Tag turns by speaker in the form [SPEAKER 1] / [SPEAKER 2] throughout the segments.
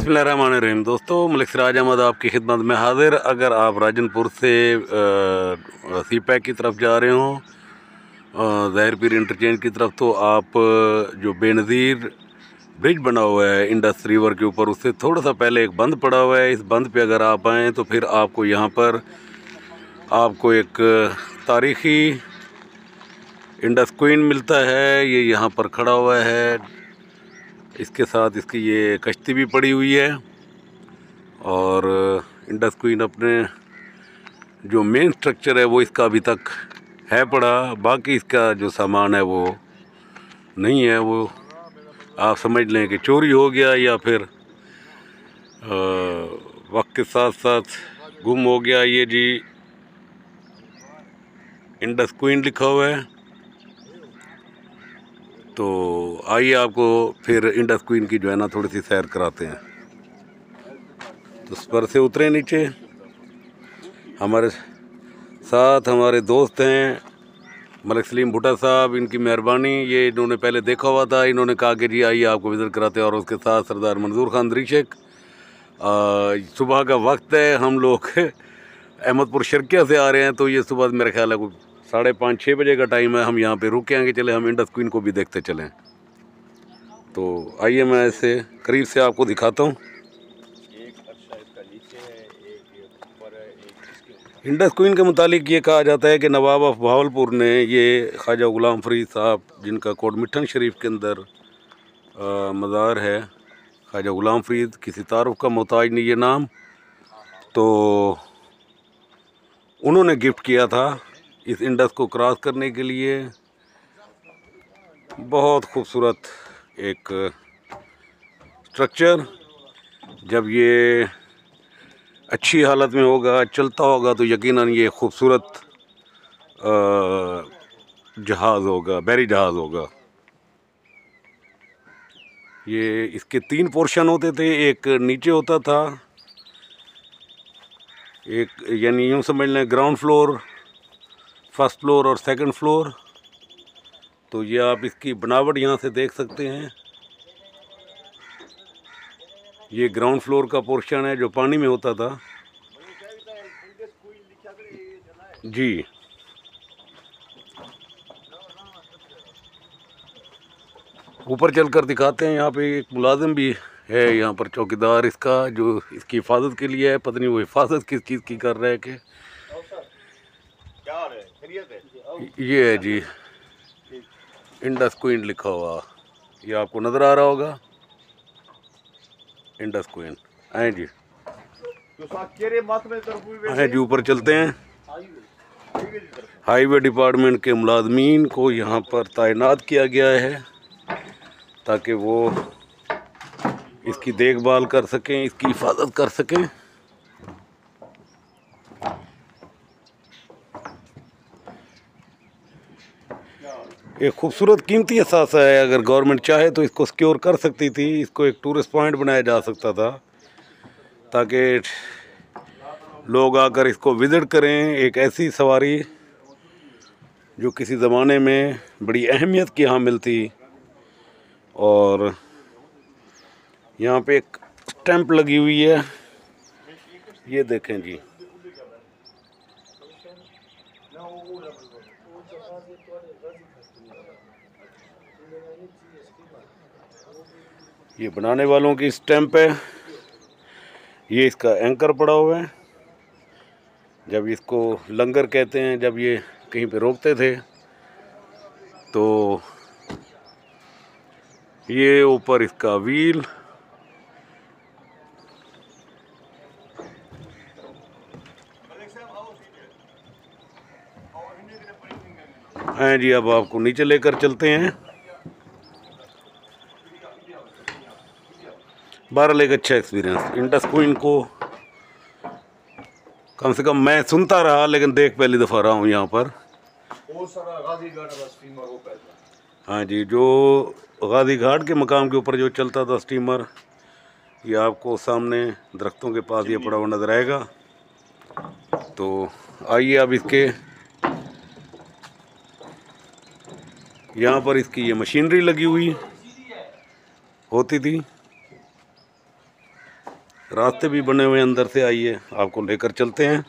[SPEAKER 1] बिस्मिल्लाहिर्रहमानिर्रहीम। दोस्तों, मलिक सिराज अहमद आपकी खिदमत में हाजिर। अगर आप राजनपुर से सी पैक की तरफ जा रहे हो, ज़ाहिर पीर इंटरचेंज की तरफ, तो आप जो बेनज़ीर ब्रिज बना हुआ है इंडस रिवर के ऊपर, उससे थोड़ा सा पहले एक बंद पड़ा हुआ है। इस बंद पे अगर आप आएँ तो फिर आपको यहाँ पर आपको एक तारीख़ी इंडस क्वीन मिलता है। ये यहाँ पर खड़ा हुआ है, इसके साथ इसकी ये कश्ती भी पड़ी हुई है। और इंडस क्वीन अपने जो मेन स्ट्रक्चर है वो इसका अभी तक है पड़ा, बाकी इसका जो सामान है वो नहीं है। वो आप समझ लें कि चोरी हो गया या फिर वक्त के साथ साथ गुम हो गया। ये जी इंडस क्वीन लिखा हुआ है। तो आइए आपको फिर इंडस क्वीन की जो है ना थोड़ी सी सैर कराते हैं। तो उस पर से उतरे नीचे, हमारे साथ हमारे दोस्त हैं मलिक सलीम भुट्टा साहब, इनकी मेहरबानी। ये इन्होंने पहले देखा हुआ था, इन्होंने कहा कि जी आइए आपको विज़िट कराते हैं। और उसके साथ सरदार मंजूर खान दरीशक। सुबह का वक्त है, हम लोग अहमदपुर शर्किया से आ रहे हैं, तो ये सुबह मेरा ख्याल है 5:30-6 बजे का टाइम है। हम यहाँ पे रुके हैं कि चले हम इंडस क्वीन को भी देखते चलें। तो आइए मैं ऐसे करीब से आपको दिखाता हूँ। इंडस क्वीन के मुतालिक ये कहा जाता है कि नवाब ऑफ बहावलपुर ने ये ख्वाजा गुलाम फरीद साहब, जिनका कोट मिठन शरीफ के अंदर मज़ार है, ख्वाजा गुलाम फरीद, किसी तारुफ का मोहताज नहीं ये नाम, तो उन्होंने गिफ्ट किया था इस इंडस को क्रॉस करने के लिए। बहुत खूबसूरत एक स्ट्रक्चर। जब ये अच्छी हालत में होगा, चलता होगा, तो यकीनन ये खूबसूरत जहाज़ होगा, बहरी जहाज़ होगा। ये इसके 3 पोर्शन होते थे। एक नीचे होता था, एक यानी यूँ समझ लें ग्राउंड फ्लोर, फर्स्ट फ्लोर और सेकंड फ्लोर। तो ये आप इसकी बनावट यहाँ से देख सकते हैं। ये ग्राउंड फ्लोर का पोर्शन है जो पानी में होता था जी। ऊपर चलकर दिखाते हैं। यहाँ पे एक मुलाजिम भी है, यहाँ पर चौकीदार इसका, जो इसकी हिफाजत के लिए है। पता नहीं वो हिफाजत किस चीज़ की कर रहा है कि ये है जी इंडस क्वीन लिखा हुआ, ये आपको नज़र आ रहा होगा, इंडस क्वीन। आए जी, आए जी, ऊपर चलते हैं। हाईवे डिपार्टमेंट के मुलाजमीन को यहाँ पर तैनात किया गया है ताकि वो इसकी देखभाल कर सकें, इसकी हिफाजत कर सकें। एक खूबसूरत कीमती असासा है। अगर गवर्नमेंट चाहे तो इसको सिक्योर कर सकती थी। इसको एक टूरिस्ट पॉइंट बनाया जा सकता था ताकि लोग आकर इसको विज़िट करें। एक ऐसी सवारी जो किसी ज़माने में बड़ी अहमियत की हामिल थी। और यहाँ पे एक स्टैंप लगी हुई है, ये देखें जी। ये बनाने वालों की स्टैंप है। ये इसका एंकर पड़ा हुआ है। जब इसको लंगर कहते हैं, जब ये कहीं पे रोकते थे तो ये ऊपर इसका व्हील। हैं जी, अब आपको नीचे लेकर चलते हैं। बहरहाल एक अच्छा एक्सपीरियंस। इंडस क्वीन को कम से कम मैं सुनता रहा, लेकिन देख पहली दफ़ा रहा हूँ यहाँ पर। हाँ जी, जो गाजी घाट के मकाम के ऊपर जो चलता था स्टीमर, ये आपको सामने दरख्तों के पास ये पड़ा हुआ नज़र आएगा। तो आइए अब इसके यहाँ पर इसकी ये मशीनरी लगी हुई होती थी। रास्ते भी बने हुए हैं अंदर से, आइए आपको लेकर चलते हैं।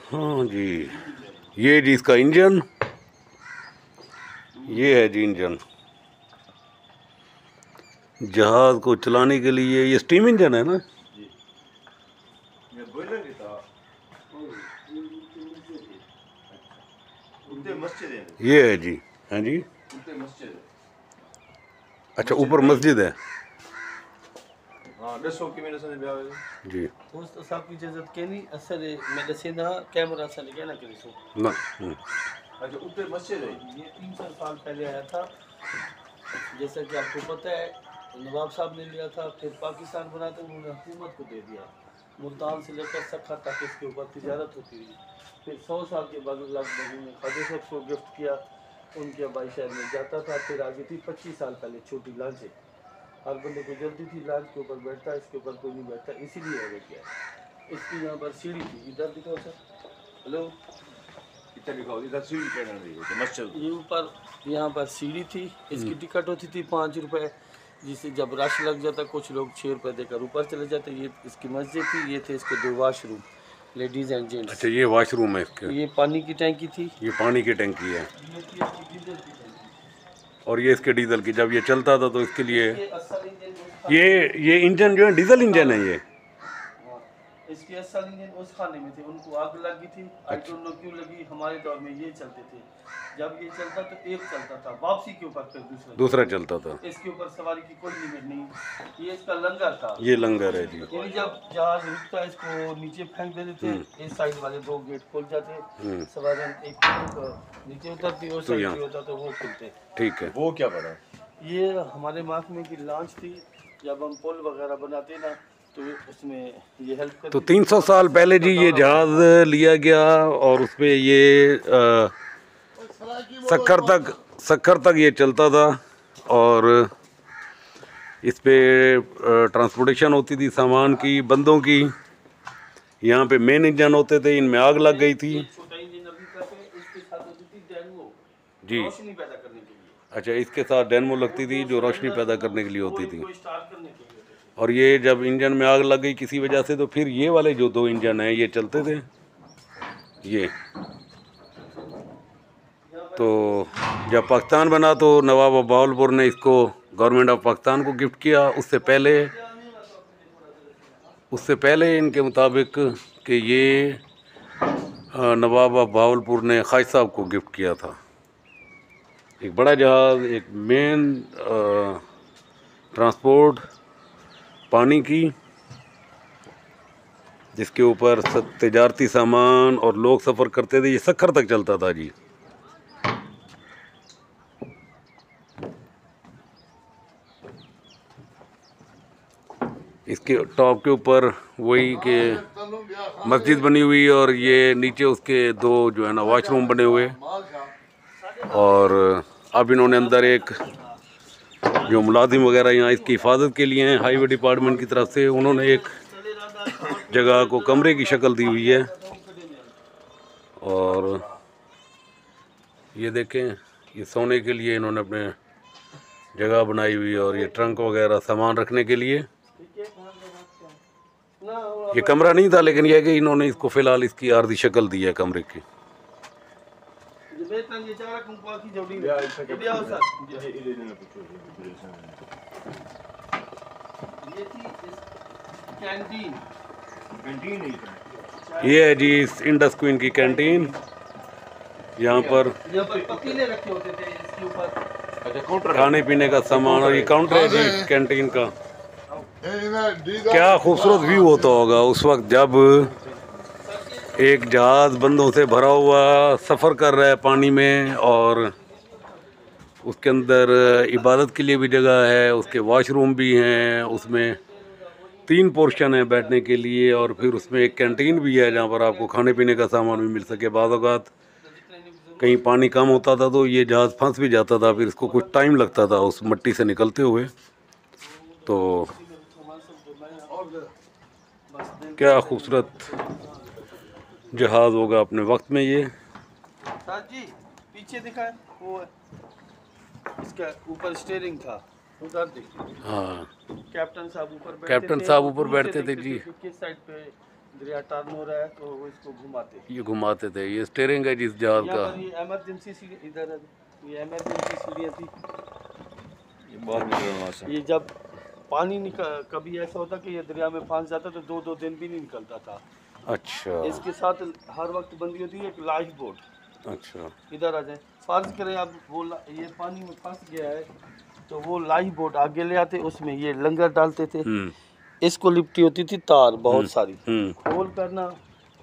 [SPEAKER 1] हाँ जी, ये जी इसका इंजन, ये है जी इंजन जहाज को चलाने के लिए। ये स्टीम इंजन है ना? ये है जी। हाँ जी, अच्छा ऊपर मस्जिद है जी।
[SPEAKER 2] दोस्त साहब की इजाजत कहनी असर मैं दसेदा कैमरा से लगे ना करिसो
[SPEAKER 1] ना
[SPEAKER 2] अच्छा ऊपर मस्जिद है। ये 300 साल पहले आया था, जैसा कि आपको पता है नवाब साहब ने लिया था, फिर पाकिस्तान बना तो उन्होंने हुकूमत को दे दिया। मुल्तान से लेकर सखा तक इसके ऊपर तिजारत होती रही। फिर 100 साल के बाद लगभग उन्होंने ख्वाजा साहब को गिफ्ट किया, उनके अबाई शहर में जाता था। फिर आगे थी 25 साल पहले छोटी लांचें, हर बंदे को जल्दी थी, लांच के ऊपर बैठता, इसके ऊपर कोई नहीं बैठता, इसीलिए हो गया। इसकी यहाँ पर सीढ़ी थी, इधर दिखाओ सर, हेलो इधर दिखाओ, इधर सीढ़ी पे मस्जिद ये ऊपर यहाँ पर सीढ़ी थी। इसकी टिकट होती थी 5 रुपये, जिससे जब रश लग जाता कुछ लोग 6 रुपये देकर ऊपर चले जाते। ये इसकी मस्जिद थी, ये थे इसके 2 वाशरूम लेडीज़ एंड जेंट्स।
[SPEAKER 1] अच्छा ये वाशरूम है इसके।
[SPEAKER 2] ये पानी की टैंकी थी,
[SPEAKER 1] ये पानी की टंकी है,
[SPEAKER 2] ये थी इसकी डीजल की टैंकी।
[SPEAKER 1] और ये इसके डीजल की। जब ये चलता था तो इसके लिए
[SPEAKER 2] ये असल इंजन
[SPEAKER 1] ये इंजन जो है डीजल इंजन है ये।
[SPEAKER 2] इसके असल इंजन उस खाने में थे, उनको आग लगी थी। आई डोंट नो क्यों लगी, हमारे दौर में ये चलते थे। जब ये चलता तो एक चलता था, वापसी के ऊपर फिर दूसरा
[SPEAKER 1] चलता था।
[SPEAKER 2] इसके ऊपर सवारी की कोई लिमिट नहीं। ये इसका लंगर था,
[SPEAKER 1] ये लंगर है जी।
[SPEAKER 2] यानी जब जहाज रुकता है इसको नीचे फेंक देते थे, इस साइड वाले 2 गेट खुल जाते, सवारी एक नीचे उतरती और साइड पे होता तो वो खुलते।
[SPEAKER 1] ठीक है,
[SPEAKER 2] वो क्या बना, ये हमारे महकमे की लॉन्च थी। जब हम पुल वगैरह बनाते ना तो उसमें ये हेल्प करती।
[SPEAKER 1] तो 300 साल पहले जी ये जहाज लिया गया और उस पर ये सक्खर तक ये चलता था, और इस पे ट्रांसपोर्टेशन होती थी सामान की, बंदों की। यहाँ पे मेन इंजन होते थे, इनमें आग लग गई थी
[SPEAKER 2] छोटा इंजन अभी तक है, इसके साथ होती थी डैनमो,
[SPEAKER 1] जी।
[SPEAKER 2] रोशनी पैदा करने के लिए।
[SPEAKER 1] अच्छा, इसके साथ डैनमो लगती थी जो रोशनी पैदा करने के लिए होती थी।
[SPEAKER 2] कोई स्टार्ट करने के लिए होते थे।
[SPEAKER 1] और ये जब इंजन में आग लग गई किसी वजह से, तो फिर ये वाले जो 2 इंजन हैं ये चलते थे ये। तो जब पाकिस्तान बना तो नवाब ऑफ बहावलपुर ने इसको गवर्नमेंट ऑफ पाकिस्तान को गिफ्ट किया। उससे पहले इनके मुताबिक कि ये नवाब ऑफ बहावलपुर ने ख्वाजा साहब को गिफ्ट किया था। एक बड़ा जहाज़, एक मेन ट्रांसपोर्ट पानी की, जिसके ऊपर तजारती सामान और लोग सफ़र करते थे। ये सक्खर तक चलता था जी। इसके टॉप के ऊपर वही के मस्जिद बनी हुई, और ये नीचे उसके 2 जो है ना वॉशरूम बने हुए। और अब इन्होंने अंदर एक जो मुलाजिम वगैरह यहाँ इसकी हिफाजत के लिए हैं हाईवे डिपार्टमेंट की तरफ से, उन्होंने एक जगह को कमरे की शक्ल दी हुई है। और ये देखें, ये सोने के लिए इन्होंने अपने जगह बनाई हुई है, और ये ट्रंक वगैरह सामान रखने के लिए। ये कमरा नहीं था, लेकिन यह है कि इन्होंने इसको फ़िलहाल इसकी आर्जी शक्ल दी है कमरे की। ये है जी इंडस क्वीन की कैंटीन। यहाँ पर
[SPEAKER 2] पतीले रखे होते थे इसके ऊपर,
[SPEAKER 1] खाने पीने का सामान, और ये काउंटर है जी कैंटीन का। क्या खूबसूरत व्यू होता होगा उस वक्त जब एक जहाज़ बंदों से भरा हुआ सफ़र कर रहा है पानी में, और उसके अंदर इबादत के लिए भी जगह है, उसके वॉशरूम भी हैं, उसमें 3 पोर्शन है बैठने के लिए, और फिर उसमें एक कैंटीन भी है जहाँ पर आपको खाने पीने का सामान भी मिल सके। बाद औक़ात कहीं पानी कम होता था तो ये जहाज़ फंस भी जाता था, फिर इसको कुछ टाइम लगता था उस मट्टी से निकलते हुए। तो क्या खूबसूरत जहाज़ होगा अपने वक्त में ये।
[SPEAKER 2] सर जी पीछे दिखाए वो इसका ऊपर स्टीयरिंग था, उधर देखिए।
[SPEAKER 1] हाँ,
[SPEAKER 2] कैप्टन साहब ऊपर बैठते
[SPEAKER 1] कैप्टन
[SPEAKER 2] थे,
[SPEAKER 1] साहब
[SPEAKER 2] वो
[SPEAKER 1] ऊपर
[SPEAKER 2] दूर से
[SPEAKER 1] बैठते थे
[SPEAKER 2] देखते
[SPEAKER 1] जी।
[SPEAKER 2] कि किस साइड पे दरिया टर्न हो रहा है तो वो इसको घुमाते।
[SPEAKER 1] ये घुमाते थे, ये स्टीयरिंग है जिस जहाज़
[SPEAKER 2] यहाँ
[SPEAKER 1] का।
[SPEAKER 2] पर ये इमरजेंसी सीढ़ी इधर है, ये इमरजेंसी सीढ़ियाँ थी। ये जब पानी निकल कभी ऐसा होता कि ये दरिया में फंस जाता तो 2-2 दिन भी नहीं निकलता था।
[SPEAKER 1] अच्छा
[SPEAKER 2] इसके साथ हर वक्त बंदी होती है एक लाइफ बोट।
[SPEAKER 1] अच्छा।
[SPEAKER 2] इधर आ जाए, फर्ज करें अब वो ये पानी में फंस गया है तो वो लाइफ बोट आगे ले आते, उसमें ये लंगर डालते थे। इसको लिपटी होती थी तार बहुत सारी, खोल करना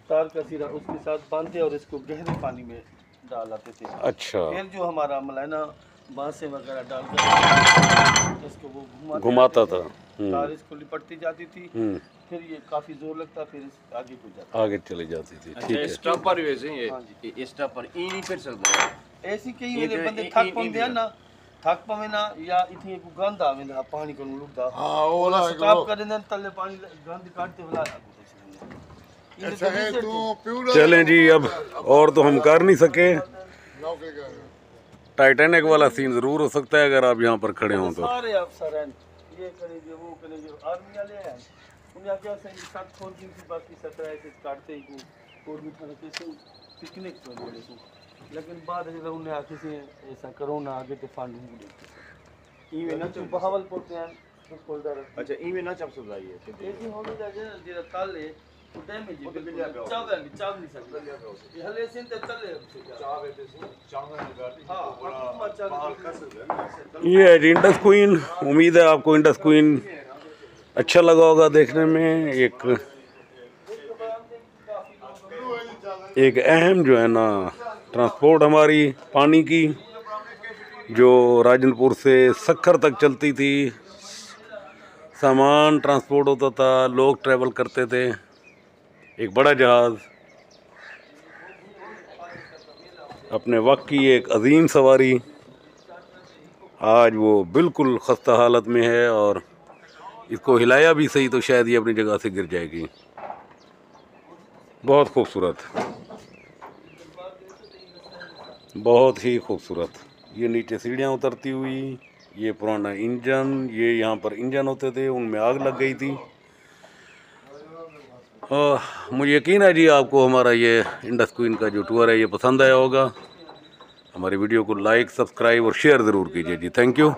[SPEAKER 2] तार का सिरा उसके साथ बांधते और इसको गहरे पानी में डाल आते थे।
[SPEAKER 1] अच्छा,
[SPEAKER 2] फिर जो हमारा अमल है ना, बांसे वगैरह डाल कर इसको वो
[SPEAKER 1] घुमाता था।
[SPEAKER 2] तार इसको लिपटती जाती थी। फिर ये काफी जोर लगता, फिर आगे को जाता,
[SPEAKER 1] आगे चली जाती थी। ठीक है।
[SPEAKER 3] स्टॉप पर वैसे ही
[SPEAKER 2] हाँ जी।
[SPEAKER 3] ये स्टॉप पर ई नहीं फिर सकता
[SPEAKER 2] ऐसी कई वेले बंदे थक पौंदे ना, थक पवे ना या इतनी को गंद आवेंदा पानी को लुकदा।
[SPEAKER 4] हाँ वो ना
[SPEAKER 2] स्टॉप कर देंदे तले पानी गंद काटते वाला।
[SPEAKER 4] अच्छा है तू प्यूर
[SPEAKER 1] चलें जी, अब और तो हम कर नहीं सके।
[SPEAKER 4] नौकरी कर
[SPEAKER 1] टाइटैनिक वाला सीन ज़रूर हो सकता है अगर आप यहाँ पर खड़े हों तो।
[SPEAKER 2] सारे अफसर हैं, ये करेंगे वो करेंगे, आर्मी वाले हैं उन्हें क्या सही साथ खोल दी थी, बाकी 17 ऐसे काटते ही को भी खाना कैसे पिकनिक पर बोले सो। लेकिन बाद में उन्हें आके से ऐसा करो ना आगे तो फंड नहीं देते ई ना तो बहावलपुर में तो फोल्डर।
[SPEAKER 3] अच्छा ई में ना चप सकता ये
[SPEAKER 2] ऐसी होने लगे जेरा ताल है तो डैमेज है, चाव नहीं सकता ये हले से तो चले चाव है तो चाव है। हां
[SPEAKER 1] ये है जी इंडस क्वीन। उम्मीद है आपको इंडस क्वीन अच्छा लगा होगा देखने में। एक अहम जो है ना ट्रांसपोर्ट हमारी पानी की, जो राजनपुर से सक्खर तक चलती थी। सामान ट्रांसपोर्ट होता था, लोग ट्रैवल करते थे। एक बड़ा जहाज़, अपने वक्त की एक अजीम सवारी, आज वो बिल्कुल खस्ता हालत में है और इसको हिलाया भी सही तो शायद ये अपनी जगह से गिर जाएगी। बहुत खूबसूरत, बहुत ही खूबसूरत। ये नीचे सीढ़ियाँ उतरती हुई, ये पुराना इंजन, ये यहाँ पर इंजन होते थे, उनमें आग लग गई थी। मुझे यकीन है जी आपको हमारा ये इंडस क्वीन का जो टूर है ये पसंद आया होगा। हमारी वीडियो को लाइक, सब्सक्राइब और शेयर ज़रूर कीजिए जी। Thank you.